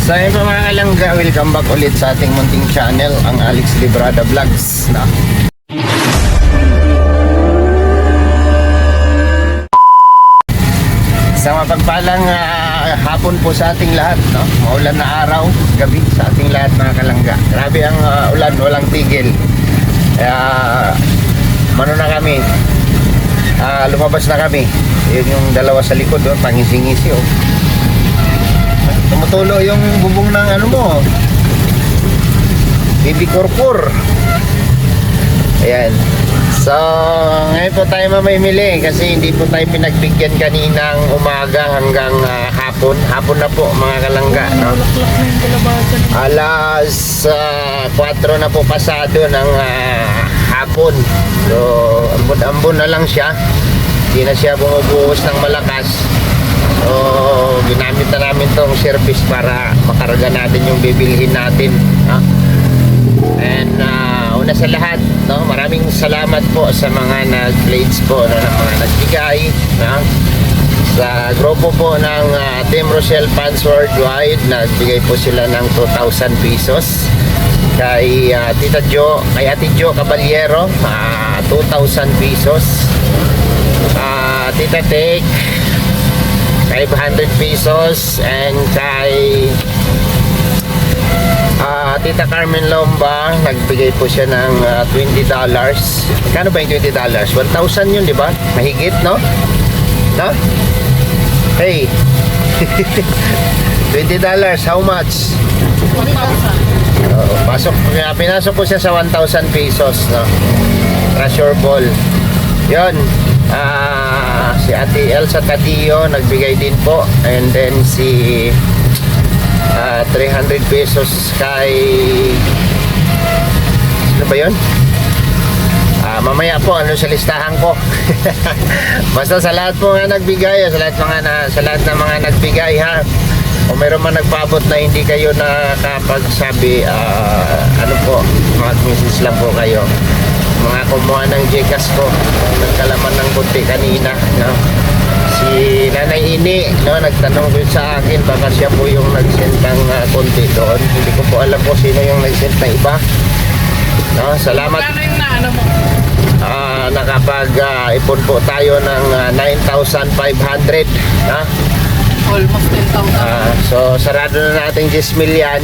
So yun po mga kalangga, welcome back ulit sa ating munting channel, ang Alex Librada Vlogs, no? Sa mapagpalang hapon po sa ating lahat, no? Maulan na araw, gabi sa ating lahat mga kalangga. Grabe ang ulan, walang tigil. Kaya mano na kami, lumabas na kami. Yun yung dalawa sa likod, pangising-ngisi, oh. Tumutulo yung bubong ng ano mo, baby kurkur. Ayan. So ngayon po tayo mamimili kasi hindi po tayo pinagbigyan kaninang umaga hanggang hapon. Hapon na po mga kalangga, no? Alas 4 na po pasado ng hapon. So ambon-ambon na lang siya. Hindi na siya bumubuhos ng malakas. So ginamit na namin tong service para makarga natin yung bibilhin natin, no? And una sa lahat, no, maraming salamat po sa mga nag-plates po, no, ng mga nagbigay, no? Sa grupo po ng Team Rochelle Fans Worldwide, nagbigay po sila ng 2,000 pesos. Kay Tita Jo, kay Ate Jo Caballero, 2,000 pesos. Tita Tek, 500 pesos. And kay Tita Carmen Lomba, nagbigay po siya ng $20. Kano ba yung $20? 1,000 yun, di ba? Mahigit, no? No? Hey! $20, how much? 1,000. Pinasok po siya sa 1,000 pesos, no? Treasure ball. Yun. Si Ate Elsa Cadillo, nagbigay din po. And then si 300 pesos kay ano ba yun? Mamaya po ano sa listahan ko. Basta sa lahat po nga nagbigay, sa lahat ng mga nagbigay, ha, kung meron man nagpaabot na hindi kayo nakapagsabi, ano po, mag-message lang po kayo. Mga kumuha ng Gcash ko, nagkalaman ng kunti kanina, no? Si Nanay Ini, no, nagtanong din sa akin baka siya po yung nag-send ng konti doon. Hindi ko po alam po sino yung nag-send na iba, no? Salamat. Nakapag-ipon po tayo ng 9,500, no? Almost 10,000. So sarado na natin 10 million,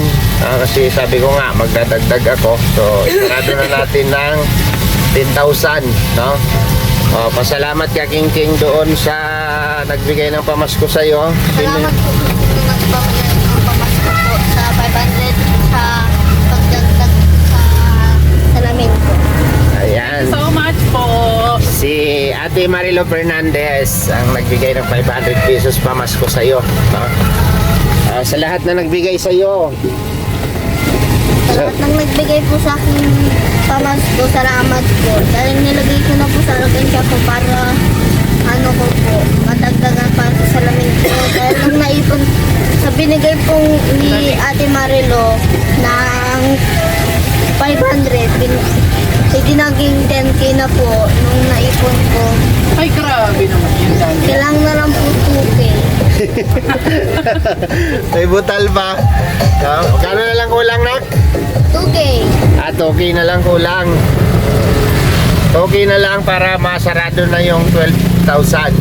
kasi sabi ko nga magdadagdag ako. So sarado na natin ng 10,000, no? Pasalamat ka King King doon sa nagbigay ng pamasko sa iyo. Salamat po kung nagbigay ng pamasko po sa 500 sa pagdagdag sa salamin po. Ayan. So much po. Si Ate Marilo Fernandez ang nagbigay ng 500 pesos pamasko sa iyo, no? Sa lahat na nagbigay sa iyo. Sa lahat ng nagbigay po sa akin pamasko, salamat po. Dahil nilagay ko na po sa alkansya ko para ano ko po, madagdagan para sa salamin ko. Dahil nung naipon, sa binigay pong ni Ate Marilo ng 500, hindi naging 10k na po nung naipon ko. Ay, grabe naman yun, Dani. Kailangan na lang po 2k. May butal ba? Kano na lang kulang, nak? 2k. Okay na lang kulang. Okay na lang para masarado na yung 12,000.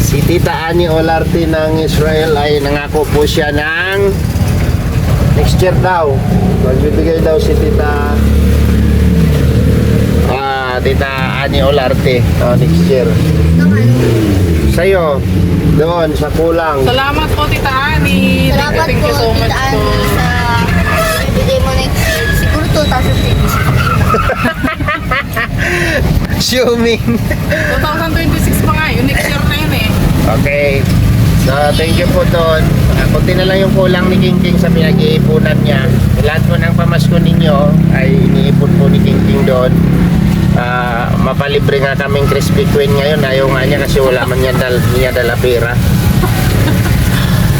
Si Tita Ani Olarte ng Israel ay nangako po siya ng next year daw. Magbibigay daw si Tita Ani Olarte next year. Sa'yo, doon sa kulang. Salamat po, Tita Ani. Salamat Thank po, you so much Tita po. Ani, sa bibigay mo next year. Siguro 2026. Assuming. 2026 pa nga, yung next year na yun eh. Okay. So, thank you po doon. Kunti na lang yung kulang ni King King sa pinag-iipunan niya. Lahat po ng pamasko ninyo ay iniipon po ni King King doon. Mapalibre nga kaming Crispy Queen ngayon. Ayaw nga niya kasi wala man niya dala pera.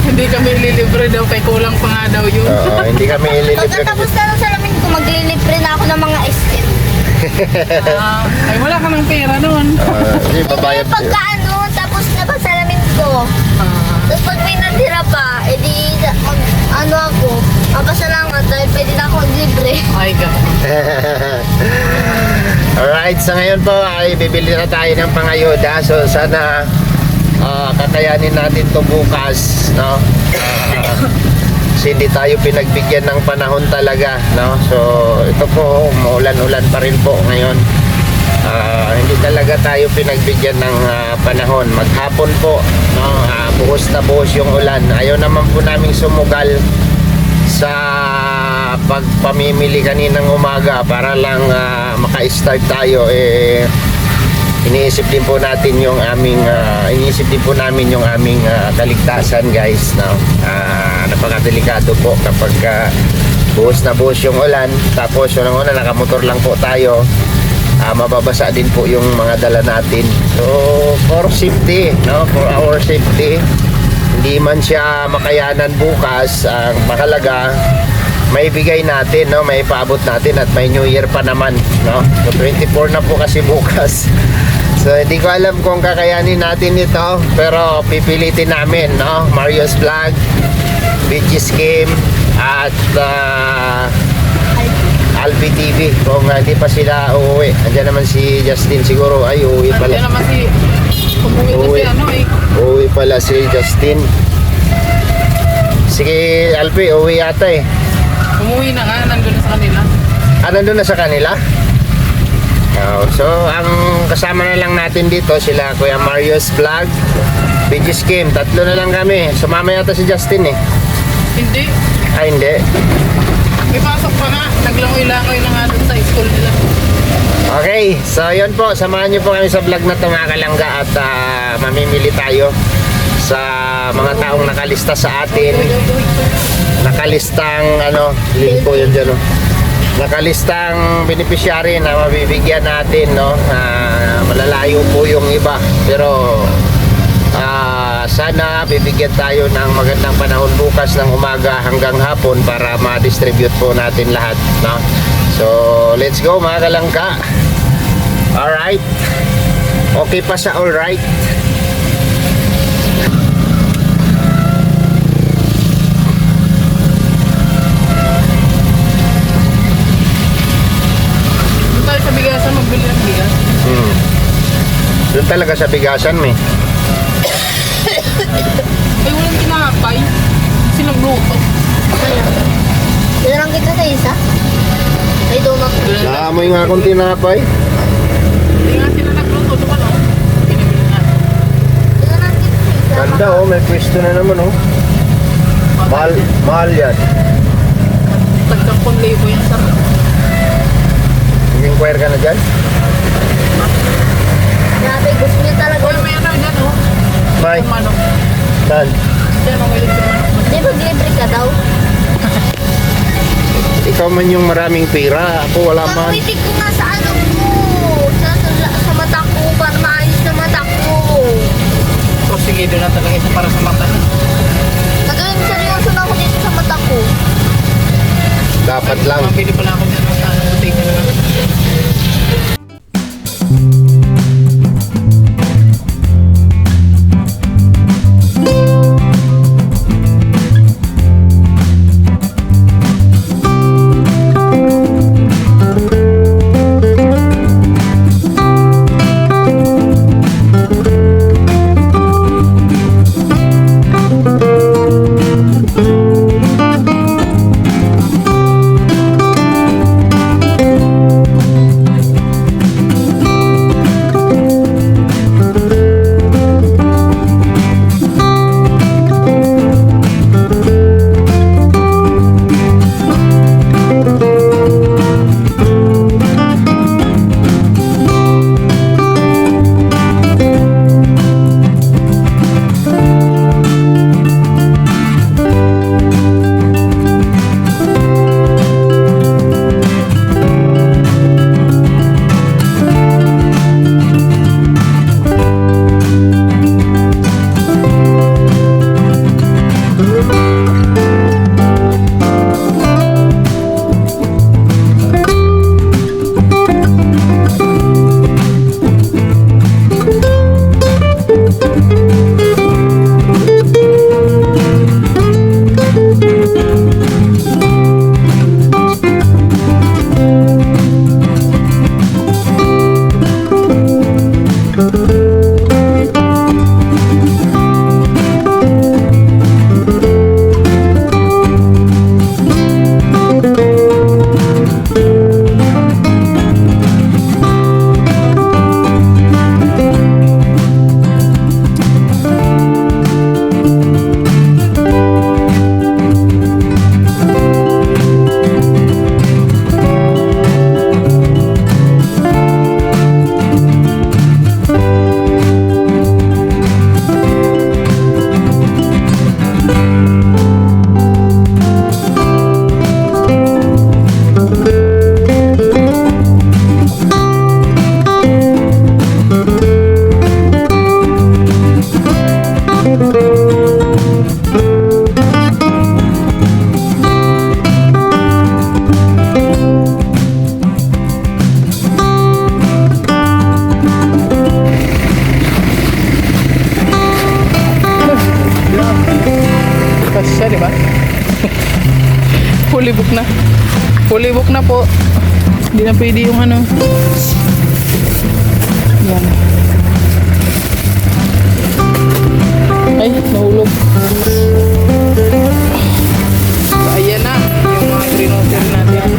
Hindi kami lilibre daw, kay kulang pa nga daw yun. Oo, hindi kami ililibre. Pagkatapos na ng salamin ko, maglilibre na ako ng mga SM. Ay, wala ka ng pera nun. Hindi, Ito babayad. yung pagkaano, tapos na pag salamin ko. Tapos pag may natira Papasalamat dahil pwede na ako libre. Ay ka. Alright, sa ngayon po ay bibili na tayo ng pangayuda. So sana kakayanin natin to bukas, no? Kasi hindi tayo pinagbigyan ng panahon talaga, no? So ito po, maulan-ulan pa rin po ngayon. Hindi talaga tayo pinagbigyan ng panahon. Maghapon po, no? Buhos na buhos yung ulan. Ayaw naman po naming sumugal sa pagpamimili kaninang umaga para lang maka-start tayo. Iniisip din po natin yung aming kaligtasan, guys, no? Napakadelikado po kapag buhos na buhos yung ulan, tapos unang-una nakamotor lang po tayo. Mababasa din po yung mga dala natin. So for safety, no? For our safety, hindi man siya makayanan bukas, ang mahalaga maibigay natin, no? May paabot natin at may New Year pa naman, no? So 24 na po kasi bukas. So hindi ko alam kung kakayanin natin ito, pero pipilitin namin, no? Mario's Vlog, Beaches Game, at Albi TV. Kung hindi pa sila uuwi, andyan naman si Justin siguro. Ay, uuwi pala. Nandiyan naman si... Umuwi na Uwi. si ano eh. Uuwi pala si Justin. Sige, Alpi, uuwi yata eh. Umuwi na nga, nandun na sa kanila. Nandun na sa kanila? So, ang kasama na lang natin dito, sila Kuya Mario's Vlog, Beaches Game. Tatlo na lang kami. Sumama yata si Justin eh. Hindi. Ay, hindi. May pasok pa nga. Naglangoy-langoy na nga dun sa school nila. Okay, so yun po, samahan niyo po kami sa vlog na ito, mga kalangga, at mamimili tayo sa mga taong nakalista sa atin. Nakalistang link po yun dyan, no? Nakalistang beneficiary na mabibigyan natin, no? Malalayo po yung iba, pero sana bibigyan tayo ng magandang panahon bukas ng umaga hanggang hapon para ma-distribute po natin lahat, no? So, let's go, mga kalangka. Alright. Okay pa sa alright. Doon tayo sa bigasan, magbili ng bigas. Doon talaga sa bigasan, may. Ay, walang kinakapay. Kasi nagluto. Nilarang kita sa isa. Ay, donut. Naamoy nga akong tinapay. Hindi nga sila nagluto. Ito pa no? Pinibili nga. Nilarang kita sa isa. Ganda oh, may pwesto na naman oh. Mahal yan. Tagkampong libo yan sa Mag-inquire ka na dyan? Grabe, gusto niya talaga. Uy, may ano dyan oh. May. Yung manok. Saan? Dyan oh, may libre manok. Di ba libre ka daw? Ikaw man yung maraming pera. Ako wala man. Pagwitig ko nga sa ano ko. Sa mata ko, para maayos na mata ko. O sige, doon na talaga isa para sa mata. Nagawin seryoso na ako dito sa mata ko. Dapat lang. Mabili pala ako dyan sa butik na naman. siya, di ba? Fully book na. Fully book na po. Hindi na pwede yung ano. Yan. Ay, nahulog. So, ayan na. Yung mga green natin.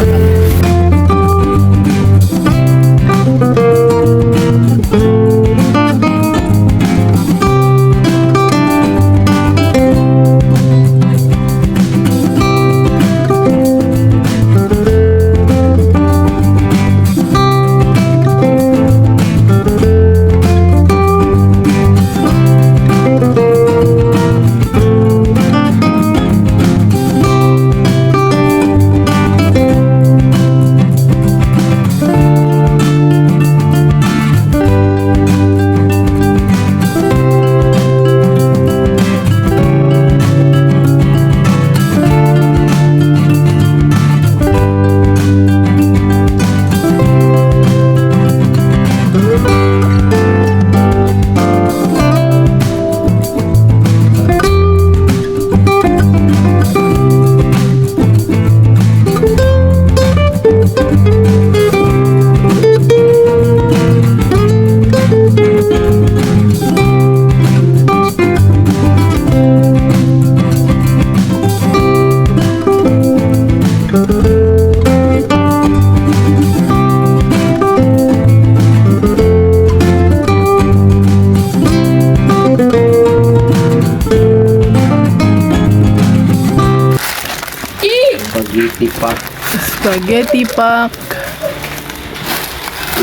Spaghetti pack. Spaghetti pack.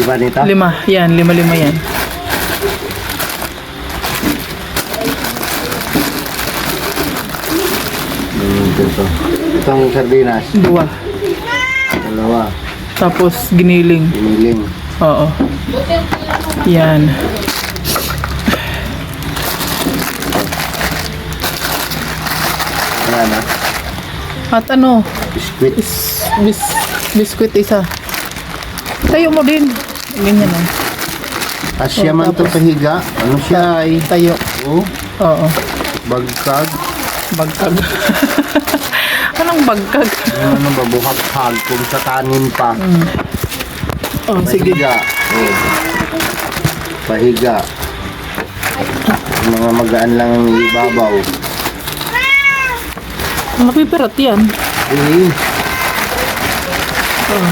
Iba nito? 5. Yan, 5 yan. Ito. Itong sardinas. 2. 2. Tapos giniling. Giniling. Oo. Yan. Ayan na. At ano? Biscuit. Biskuit isa. Tayo mo din. Ganyan lang. Asya man to pahiga. Ano siya ay? Tayo. Oh, Oo. bagkag. Bagkag. Anong bagkag? Ano ba buhag-hag kung sa kanin pa. Oh, sige. Pahiga. Oh. Pahiga. Mga magaan lang ang ibabaw. Mapipirat yan. Eh, Oh.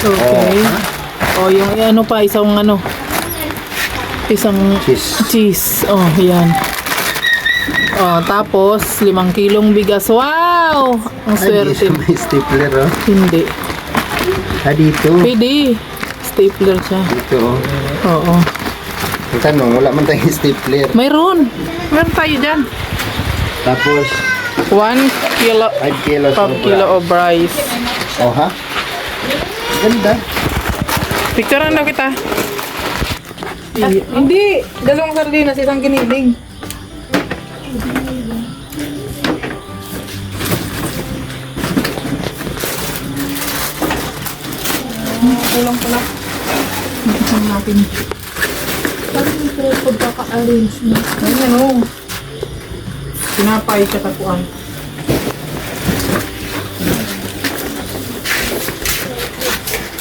Okay. Oh, yung ano pa, isang cheese. Oh, yan. Oh, tapos 5 kilong bigas. Wow! Ang swerte. may stapler oh. Hindi. Dito. Pwede. Stapler siya. Dito oh. Oo. Ang tanong, wala man tayong stapler. Mayroon. Meron tayo dyan. Tapos, 1 kilo 5 kilos 5 kilo of rice. Oh ha? Ganda. Picturean daw kita. Hindi. 2 sardinas, isang giniling. Kulang pala. Tignan natin. Parang ito pagkaka-arrange mo. Ganyan o. Pinapay siya tapuan.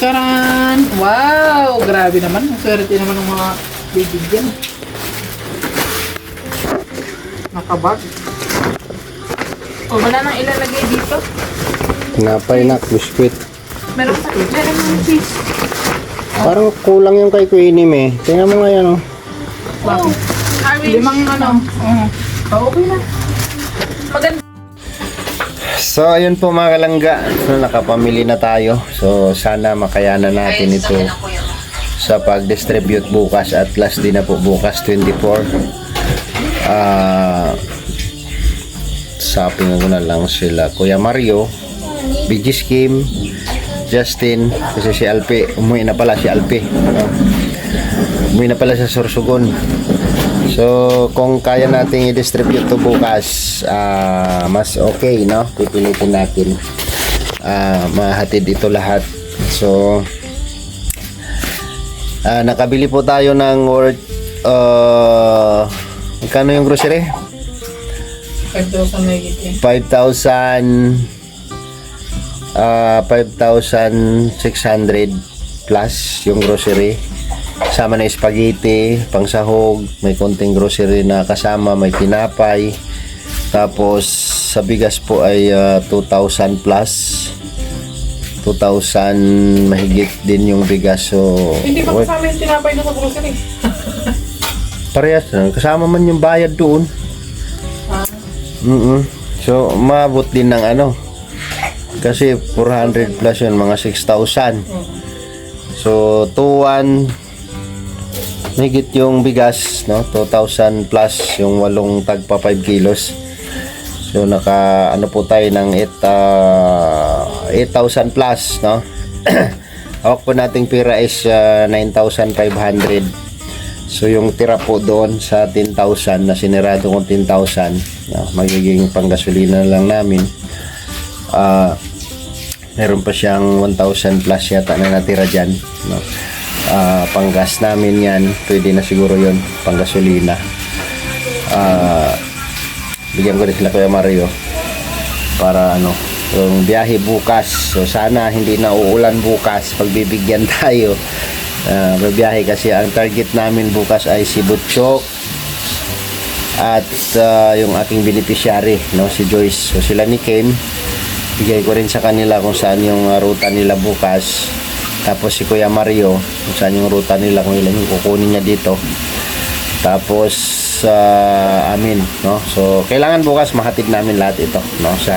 Taran! Wow! Grabe naman. Ang swerte naman ng mga bibigyan. Nakabag. O, wala nang ilalagay dito. Napay na, biscuit. Meron ng cheese. Parang kulang yung kay Queenie eh. Tingnan mo nga yan oh. Bakit? 5 ano. Okay na. Maganda. So ayun po mga kalangga, so nakapamili na tayo. So sana makayanan natin ito sa pag-distribute bukas at last din na po bukas 24. Shopping ko na lang sila Kuya Mario, BG's Kim, Justin, kasi si Alpe, umuwi na pala si Alpe. Umuwi na pala sa Sorsogon. So, kung kaya nating i-distribute to bukas, mas okay, no? Pipilitin natin. Mahatid ito lahat. So, nakabili po tayo ng worth, Kano yung grocery? 5,000 na higit eh. 5,600 plus yung grocery. Kasama na yung spaghetti, pangsahog, may konting grocery na kasama, may tinapay. Tapos sa bigas po ay 2,000 plus. 2,000 mahigit din yung bigas. So, Hindi ba kasama yung tinapay na sa grocery? parehas na. Kasama man yung bayad doon. Ah, So, maabot din ng ano. Kasi 400 plus yun, mga 6,000. So, 2,1 mahigit yung bigas, no? 2,000 plus yung 8 tagpa 5 kilos. So, naka ano po tayo ng 8,000 plus, no? Hawak po nating pira is 9,500. So, yung tira po doon sa 10,000 na sinirado kong 10,000, no? Magiging panggasolina lang namin. Meron pa siyang 1,000 plus yata na natira dyan, no? Panggas namin yan, pwede na siguro yon panggasolina. Bigyan ko rin sila Kuya Mario para ano, yung biyahe bukas. So sana hindi na uulan bukas, pagbibigyan tayo. Babiyahe kasi ang target namin bukas ay si Butchok at yung aking beneficiary, no, si Joyce. So sila ni Ken, bigay ko rin sa kanila kung saan yung ruta nila bukas. Tapos si Kuya Mario, kung saan yung ruta nila, kung ilan yung kukunin niya dito. Tapos amin, no. So kailangan bukas mahatid namin lahat ito, no, sa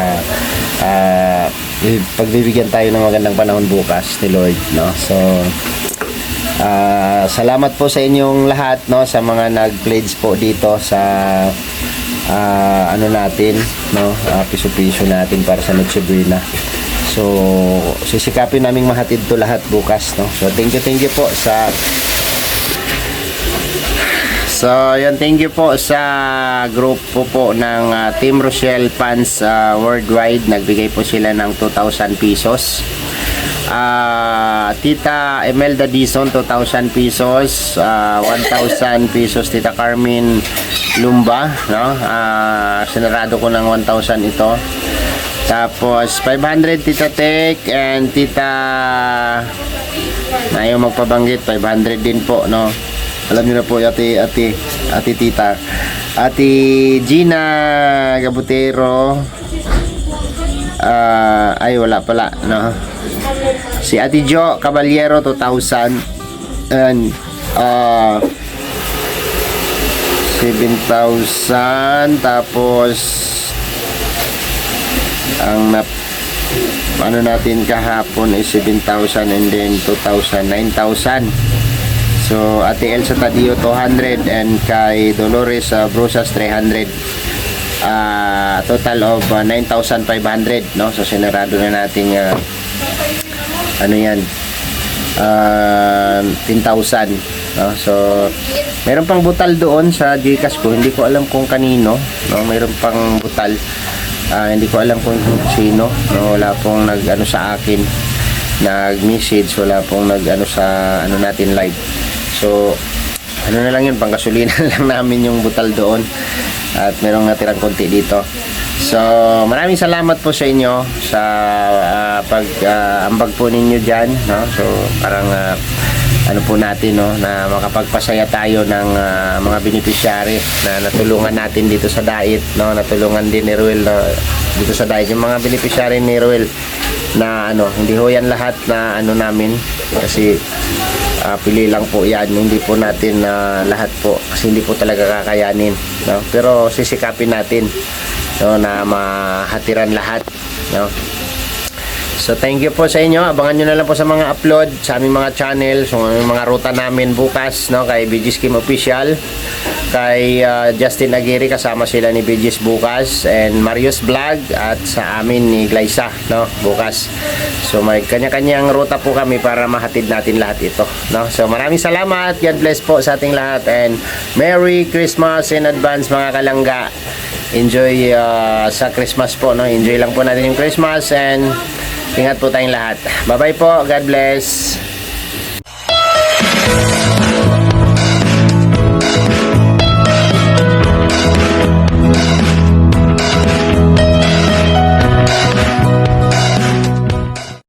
pagbibigyan tayo ng magandang panahon bukas ni Lord, no. So salamat po sa inyong lahat, no, sa mga nag-pledge po dito sa ano natin, no, piso-piso natin para sa Noche Buena. So sisikapin naming mahatid to lahat bukas, no. So thank you po sa thank you po sa grupo po ng Team Rochelle Fans Worldwide. Nagbigay po sila ng 2,000 pesos. Tita Emelda Dizon 2,000 pesos, 1,000 pesos Tita Carmen Lumba, no? Sinarado ko ng 1,000 ito. Tapos 500 Tita Tek and Tita ayaw magpabanggit, 500 din po, no? Alam niyo na po ate Tita. Ate Gina Gabutero, ay wala pala, no? Si Ate Jo Caballero 2,000 and 7,000. Tapos ang ano natin kahapon ay 7,000 and then 2,000, 9,000. So Ate Elsa Tadio 200 and kay Dolores Brusas 300. Total of 9,500, no. So sinarado na natin ano yan, 10,000, no? So meron pang butal doon sa Gcash ko, hindi ko alam kung kanino, no. Meron pang butal, hindi ko alam kung sino, no. Wala pong nag-ano sa akin, nag-message, wala pong nag-ano sa ano natin live. So ano na lang yun, panggasolina lang namin yung butal doon at merong natirang konti dito. So maraming salamat po sa inyo sa pag-ambag po ninyo dyan, no? So parang ano po natin, no, na makapagpasaya tayo ng mga beneficiary na natulungan natin dito sa Dait, no? Natulungan din ni Ruel, no, dito sa Dait, yung mga beneficiary ni Ruel na ano, hindi ho yan lahat na ano namin kasi pili lang po yan, hindi po natin lahat po kasi hindi po talaga kakayanin, no? Pero sisikapin natin, no, na mahatiran lahat, no? So thank you po sa inyo. Abangan nyo na lang po sa mga upload sa aming mga channel, so yung mga ruta namin bukas, no, kay BG's Kim Official, kay Justin Aguirre, kasama sila ni BG's bukas, and Marius Vlog, at sa amin ni Glyza, no, bukas. So may kanya-kanyang ruta po kami para mahatid natin lahat ito, no. So maraming salamat, God bless po sa ating lahat, and Merry Christmas in advance mga kalangga. Enjoy sa Christmas po, no. Enjoy lang po natin yung Christmas and ingat po tayong lahat. Bye bye po, God bless.